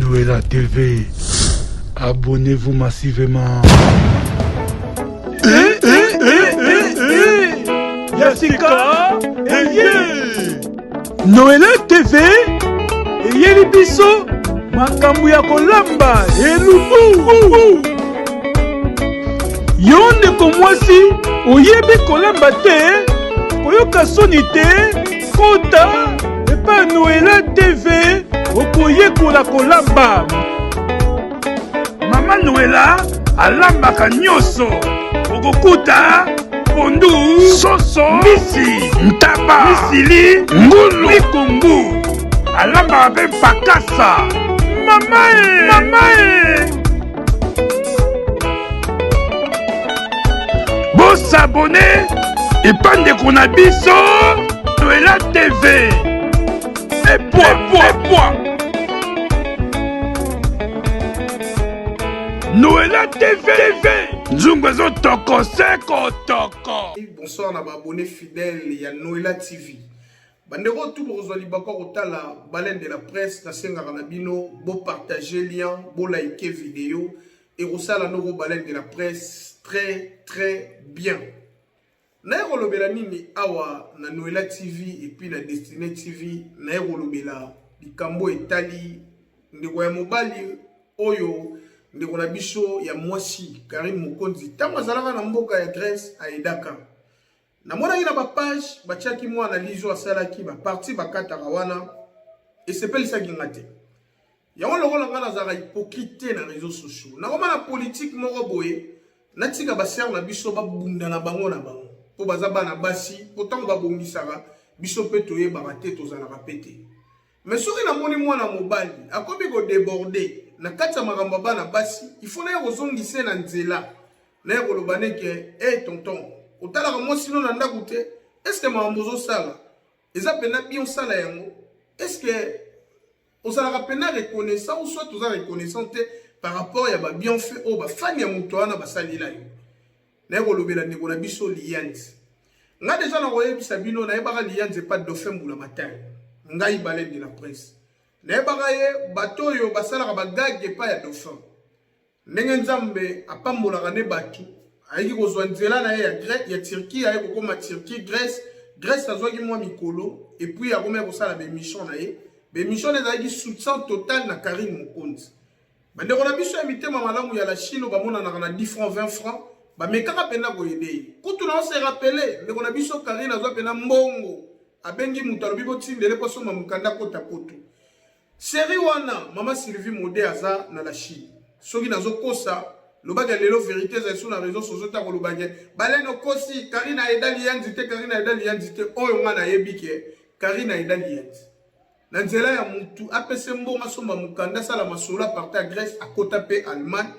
Noëlla TV. Abonnez-vous massivement. Yassika Noëlla TV eyeli biso makambo ya kolamba elubu. Yo ndeko mwasi oyebi kolamba te, koyoka soni te, kota epa Noëlla TV okoyekola kolamba. Mama Noëlla alambaka nyonso, okokuta pondu, soso, misi, ntaba, misili, ngulu, mikungu. Alambaka mpe pakasa. Mama e bosabone epandeko na biso Noëlla TV. Noëlla TV. Nzungu ezo toko seko toko. Bonsoir na abonnés fidèles ya Noëlla TV. Bandeko tout bozwa libako kotala baleine de la presse na sengaka na bino bo partager lien, bo liker vidéo et kosala no baleine de la presse très bien. Na kolobela nini awa na Noëlla TV et puis na Destiné TV na kolobela likambo etali ndeko ya mobali oyo ndeko na biso ya mwasi Karim Mokonzi tango azalaka na mboka ya Grèce aidaka. Na mona na ba page batiaki mo analyse asalaki ba parti bakataka wana esepelisaki ngate. Yango lokola ngana zaka hypocrite na réseaux sociaux. Na koma na politique moko boye natika ba ser na biso babunda na bango na bango. Po bazaba na basi pourtant babongisaka biso pe toyeba te tozalaka pete. Mais soki na moni mwana mobali akobi ko déborder na kati ya makambo bana basi il faut na kozongisa na nzela na kolobane ke tonton otalaka mwasi no na ndako te, est-ce que makambo ozosala eza pena bien osala yango, est-ce que osalaka pena reconnaissant ou soit oza reconnaissant te par rapport ya ba bienfait o ba fani ya moto wana basalila yo na kolobela ndeko na biso lianzi. Nga deja na koyebisa bino na yebaka lianzi pas dauphin mbula matin ngai baleine de la presse na yebaka ye bato oyo basalaka bagage pa ya dauphin ndenge nzambe apambolaka ne bato aiki kozwa nzela na ye ya Turquie aye kokoma Turquie Grèce azwaki mwa mikolo et puis akoma kosala bemission na ye bemission ezalaki soutien total na Karim Mokonzi. Bandeko na biso ya mitema malamu ya la Chine bamonanaka na 10 francs 20 francs bamekaka pena koyede ye kutu na ose rappele ndeko na biso Karim azwa pena mbongo abengi mutu alobi botindele po soma mukanda kota poto série wana mama Sylvie Modé aza na la Chine soki nazokosa lobaka lelo vérité za sur na réseau sociaux ta kolobaka baleno kosi Karina edali yanzi te Karina edali yanzi te oyo mwana yebike Karina edali yanzi na nzela ya mutu apese mbonga somba mukanda sala masola parta Grèce akota pe Allemagne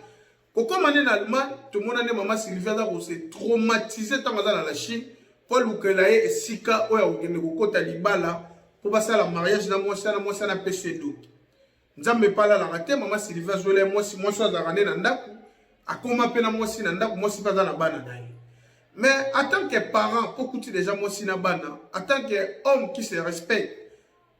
kokoma ne na Allemagne tout monde ne mama Sylvie za ko se traumatiser tant za na la Chine pour lukela ye esika oyo okende kokota libala pour basala mariage na mwasi na pese doute nzambe pala la rate mama Sylvie zole mwasi azaka ne na ndako akoma pena mwasi na ndako mwasi paza na bana na ye. Mais en tant que parent pour kuti déjà mwasi na bana en tant que homme qui se respecte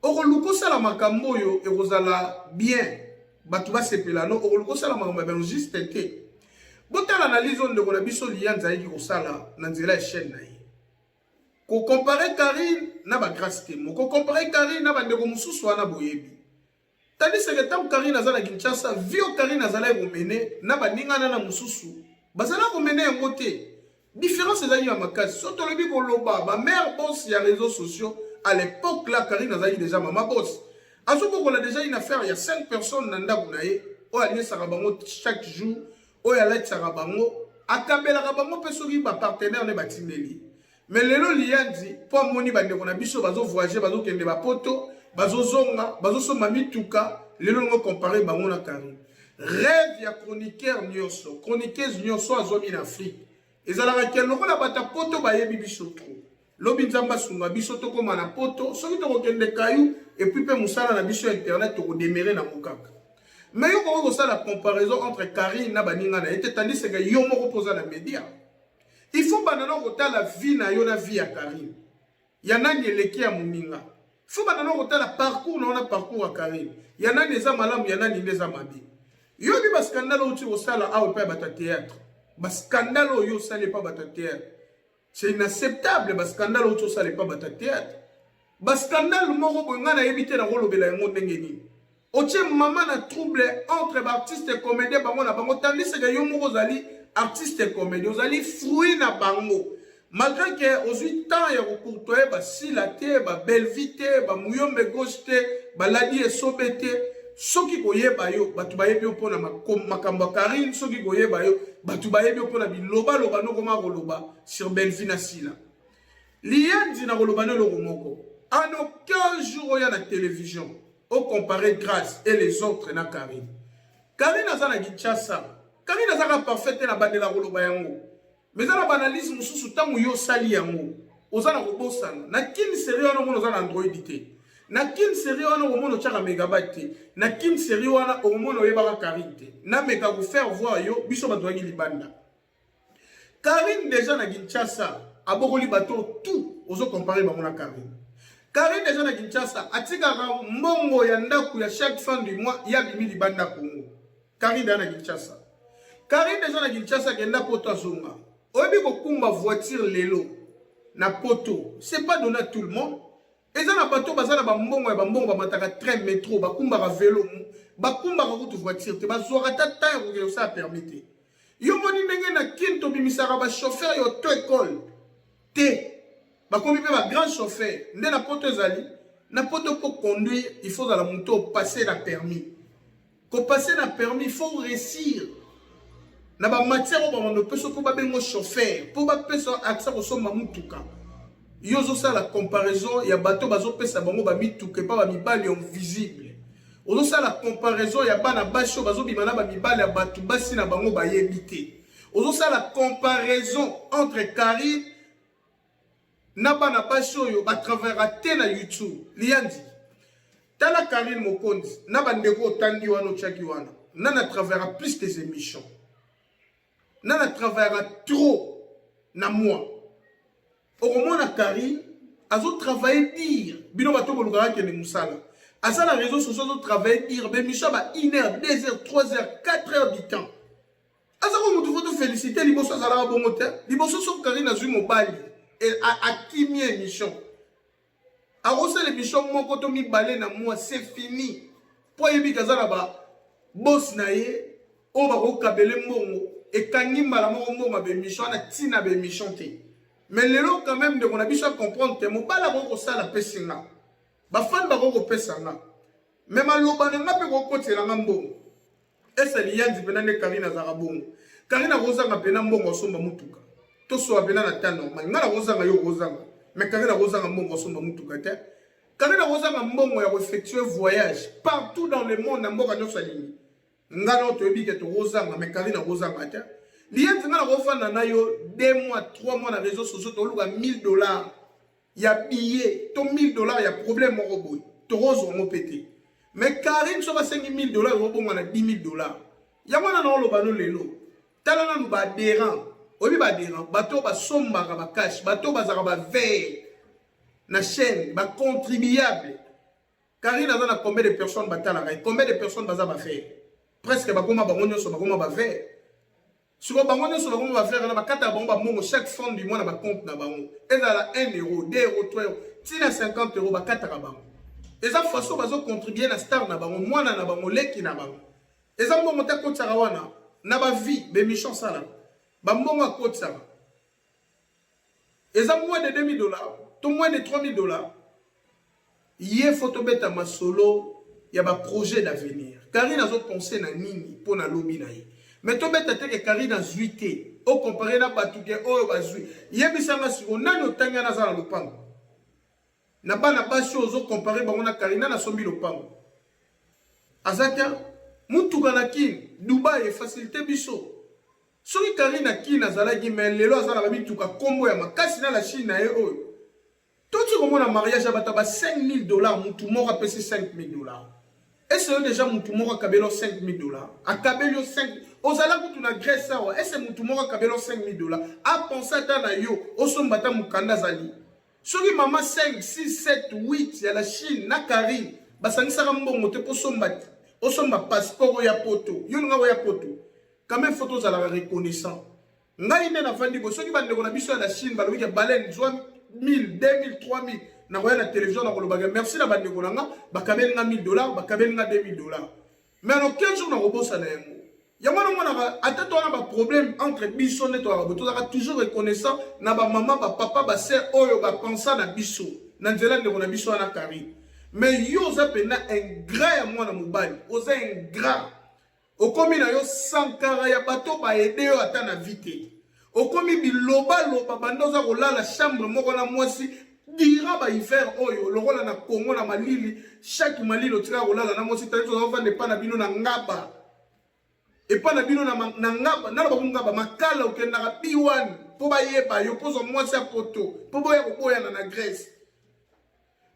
okoluko sala makambo yo ekozala bien batu basepela no okoluko sala makambo ben juste te botala analyse ndeko na biso lianza yiki kosala na nzela ya chaîne na ye ko comparer Karim na ba grâce te ko comparer Karim na bandeko mususu wana boyebi. Tandis que tant Karim azala Kinshasa, vio Karim azala komene na baningana na mususu, bazala komene yango te. Différence ezali ya makasi. Soto lobi ko loba ba mère boss ya réseaux sociaux à l'époque là Karim azali déjà maman boss. Azoko ko la déjà une affaire il y a 5 personnes na ndako na ye, o ali sarabango chaque jour, o ya la sarabango, akabela kabango pe soki ba partenaire ne batimeli. Mais lelo lianzi po moni bandeko na biso bazo voyager bazo kende ba poto bazo zonga, bazo soma mituka, lelo ngo comparer bango na Karim. Rêve ya chroniqueur nyonso, chroniqueuse nyonso azomi na Afrique. Ezalaka ke lokola bata poto bayebi biso trop. Lobi nzamba sunga biso to koma na poto, soki to kende kayu et puis pe musala na biso internet to démérer na mokaka. Mais yo ko ça la comparaison entre Karim na baninga na été tandis que yo moko posa na média. Il faut banana kota la vie na yo na vie ya Karim. Ya nani eleki ya muninga. faut maintenant regarder le parcours, on a parcours à Karine. Il y en a des amalam, il y en a des amabi. Il y a des scandales où tu au sala a ou pas battre théâtre. Bas scandale où yo sale pas battre théâtre. C'est inacceptable bas scandale où tu sale pas battre théâtre. Bas scandale moko bongana éviter la rôle bela ngo ndengeni. Oche maman na trouble entre artistes et comédiens bango na bango tandis que yo moko zali artiste et comédien ozali fruit na bango. Malgré que aujourd'hui temps ya kocourtoyer ba silate ba belvite ba muyombe gauche te ba ladi e sobete soki koyeba yo batu bayebi opona makambo Karine soki koyeba yo batu bayebi opona biloba loba no koma koloba sur Belvina Sila liandi na koloba no loko moko en aucun jour ya na télévision au comparer Grâce et les autres na Karine azana Kinshasa Karine azaka parfait na bandela koloba yango. Mais dans la banalisme, nous sommes yo sali yango. Ozana kobosana. Na kin sérieux wana mono ozana Android te. Na kin sérieux wana mono chaka mégabyte te. Na kin sérieux wana mono yebaka Karine te. Na meka vous faire voir yo biso batwaki libanda. Karine déjà na Kinshasa abokoli bato tout ozo comparer bango na Karine. Karine déjà na Kinshasa atika mbongo ya ndaku ya chaque fin du mois ya bimi libanda Congo. Karine na Kinshasa. Karine déjà na Kinshasa kenda poto azonga. Obi kokumba voiture lelo na poto, c'est pas donné à tout le monde. Et ça na bateau bazana ba mbongo ya ba mbongo ba mataka train métro, ba kumba ka vélo, ba kumba ka route voiture, te ba zora ta ta ko ça permettre. Yo moni ndenge na kinto bimisaka ba chauffeur yo to école. Te ba komi pe ba grand chauffeur, ndé na poto ezali, na poto pour conduire, il faut dans la moto passer la permis. Ko passer la permis, il faut réussir. Na ba matière ba mono peso ko ba bengo chauffeur pour ba peso accès ko so mamutuka yo zo ça la comparaison ya bato bazo pesa bango ba mituka pas ba mibali invisible ozo ça la comparaison ya bana basho bazo bimana ba mibali ya bato basi na bango ba yebité ozo ça la comparaison entre Karine na bana basho yo ba travers te na YouTube liandi tala Karine Mokonzi na ba ndeko tandi wana chaki wana na travers plus des émissions. Nana travaillera trop na moi. Au moment na Karine, azo travailler dire, bino bato bolugara ke ne musala. Asa la réseau social azo travailler dire, ben Micha ba 1h, 2h, 3h, 4h du temps. Asa ko mutu faut féliciter liboso azala bon moteur. Liboso so Karine azui mobali et a kimi émission. A rosa l'émission moko to mi balé na moi, c'est fini. Po yebi kazala ba boss na ye, o ba ko kabele mbongo. Et quand il m'a la mission, on a tina be mission te. Mais les gens quand même de mon habitude à comprendre que mon pas la bonne ça la pessinga. Ba fan ba ko pesanga. Mais ma loba ne m'a pas ko côté la ngambongo. Et c'est lien di benane Karine Zarabongo. Karine Rosa nga pena mbongo somba mutuka. To so abena na tan normal. Ngala Rosa nga yo Rosa. Mais Karine Rosa nga mbongo somba mutuka te. Karine Rosa nga mbongo ya effectuer voyage partout dans le monde na mboka nyoso lini. Ngalo to ebi ke to rozanga mais Karine rozanga ta lien ngala rofanda na yo 2 mois 3 mois na réseaux sociaux to luka $1000 ya billet to $1000 ya problème moko boy to rozo mo pété mais Karine so ba $5000 yo bongo na $10000 ya mwana na lo balo lelo tala na ba déran obi ba déran bato ba somba ba cash bato ba zaka ba veille na chaîne ba contribuable Karine a na combien de personnes batala combien de personnes baza ba faire presque bakoma bango nyonso bakoma ba faire sur bango nyonso bakoma ba faire na bakata bango ba mongo chaque fin du mois na ba compte na bango ezala 1 euro 2 euros 3 euros tina 50 euros bakata ka bango eza façon bazo contribuer na star na bango mwana na bango leki na bango eza mbongo ta kotsa wana na ba vie be mission sala ba mbongo akotsa eza moins de $2000 to moins de $3000 yé photo beta masolo il y a un projet d'avenir. Karine a pensé na nini pour na lobby na ye. Mais to beta te que Karine a zuité. Au comparé na batuke o ba zui. Yebisanga si on a no tanga na za lopango. Na ba na ba chose au comparé ba na Karine na sombi lopango. Azaka mutu kana kin Dubai facilité biso. Soki Karine kin azala gi men lelo azala ba mituka kombo ya makasi na la Chine na ye o. Tout ce qu'on a mariage à bataba $5000 mutu moko a payé $5000. Et c'est déjà mutu moko a kabelo $5000. A kabelo 5 ozala kutu na Grèce ça et c'est mutu moko a kabelo $5000. A penser dans na yo o sombata mukanda zali. soki mama 5 6 7 8 ya la Chine na Karine basangisaka mbongo te po somba passeport ya poto yo nga ya poto quand même photos à la reconnaissant ngai nde nafandi bo soki bandeko na biso ya la Chine balobi ke baleine zwa 1000 2000 3000 na koya na télévision na kolobaka merci na bandeko na nga bakabeli nga $1000 bakabeli nga $2000 mais en 15 jours na kobosa na yango yango na mona ata to na ba problème entre biso ne to ba to toujours reconnaissant na ba maman ba papa ba sœur oyo ba pensa na biso na nzela ndeko na biso na Karine mais yo za pena ingrat ya mwana mobali oza ingrat okomi na yo sankara ya bato ba aider yo ata na vite okomi biloba loba bandoza kolala chambre moko na mwasi dira ba hiver oyo lokola na Congo na malili chaque malili otika kolala na mwasi tali to va ne pas na bino na ngaba et pas na bino na ngaba na ba ngaba makala okenda ka B1 po ba yeba yo pozo mwasi a poto po boya koboya na Grèce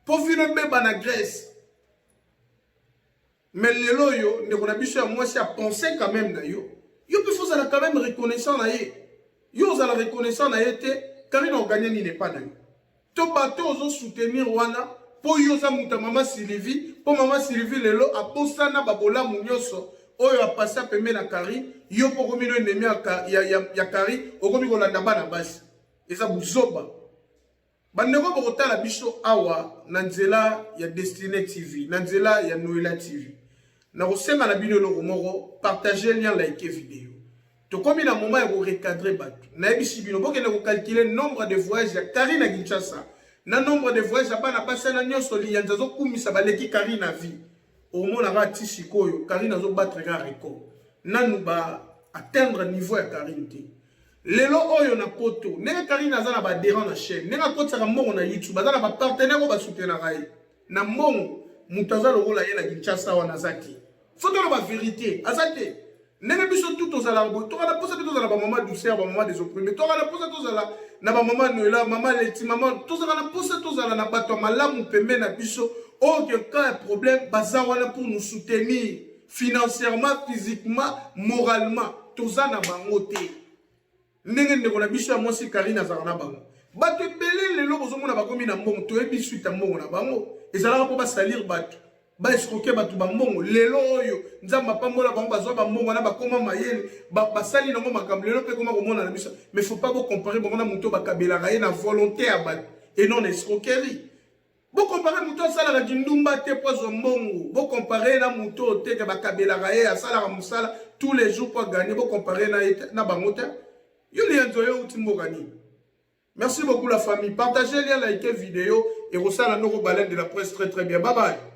po vino beba na Grèce. Mais lelo yo ndeko na biso ya mwasi a penser quand même na yo puis faut ça quand même reconnaissant na ye yo za la reconnaissant na ye te Karine on gagné ni n'est pas na yo to bato ozo soutenir wana po yo za muta mama Sylvie po mama Sylvie lelo a posana babola munyoso oyo a passé pembe na Karine yo po komino ennemi ya Karine okomi kolanda bana basi eza buzoba bandeko bokotala biso awa na nzela ya Destiné TV na nzela ya Noela TV na kosenga na bino loko moko partager lien like vidéo to komi na moment ya ko recadrer bato na ebisi bino bokende ko calculer nombre de voyages ya Karine à Kinshasa na nombre de voyages ya bana basana nyonso lianza zo kumisa baleki Karine na vie au mona ba tisikoyo Karine zo battre ka record nanu ba atteindre niveau ya Karine te lelo oyo na poto nenge Karine aza na ba déran na chaîne nenga kotsaka mbongo na YouTube aza na ba partenaire ba soutenir rai na mbongo mutaza lokola ye na Kinshasa wana zaki faut que la vérité azate nenge biso tout ozala bo to kana posa biso ozala ba maman douceur ba maman des opprimés to kana posa to ozala na ba maman Noela maman Leti maman to ozala posa to ozala na bato malamu pembe na biso oh que quand problème baza wana pour nous soutenir financièrement physiquement moralement tozana bango te ndenge ndeko na biso ya mwasi Karine azala na bango bato ebele lelo bozomona bakomi na mbongo toyebi suite ya mbongo na bango ezalaka mpo basalir bato baescroquer bato bambongo lelo oyo nzambe apambola bango bazwa bambongo na bakoma mayele basali nango makambo lelo mpe koma komona na biso mais faut pas bocompare bango na moto bakabelaka ye na volonté ya bato et non escroquerie bocompare moto asalaka kindumba te po azwa mbongo bocompare na moto te ke bakabelaka ye asalaka mosala tous les jours po aganye bocompare na bango te yo lienzo yo uti mboka nini. Merci beaucoup la famille. Partagez, likez vidéo et ressalez nos baleines de la presse très très bien. Bye bye.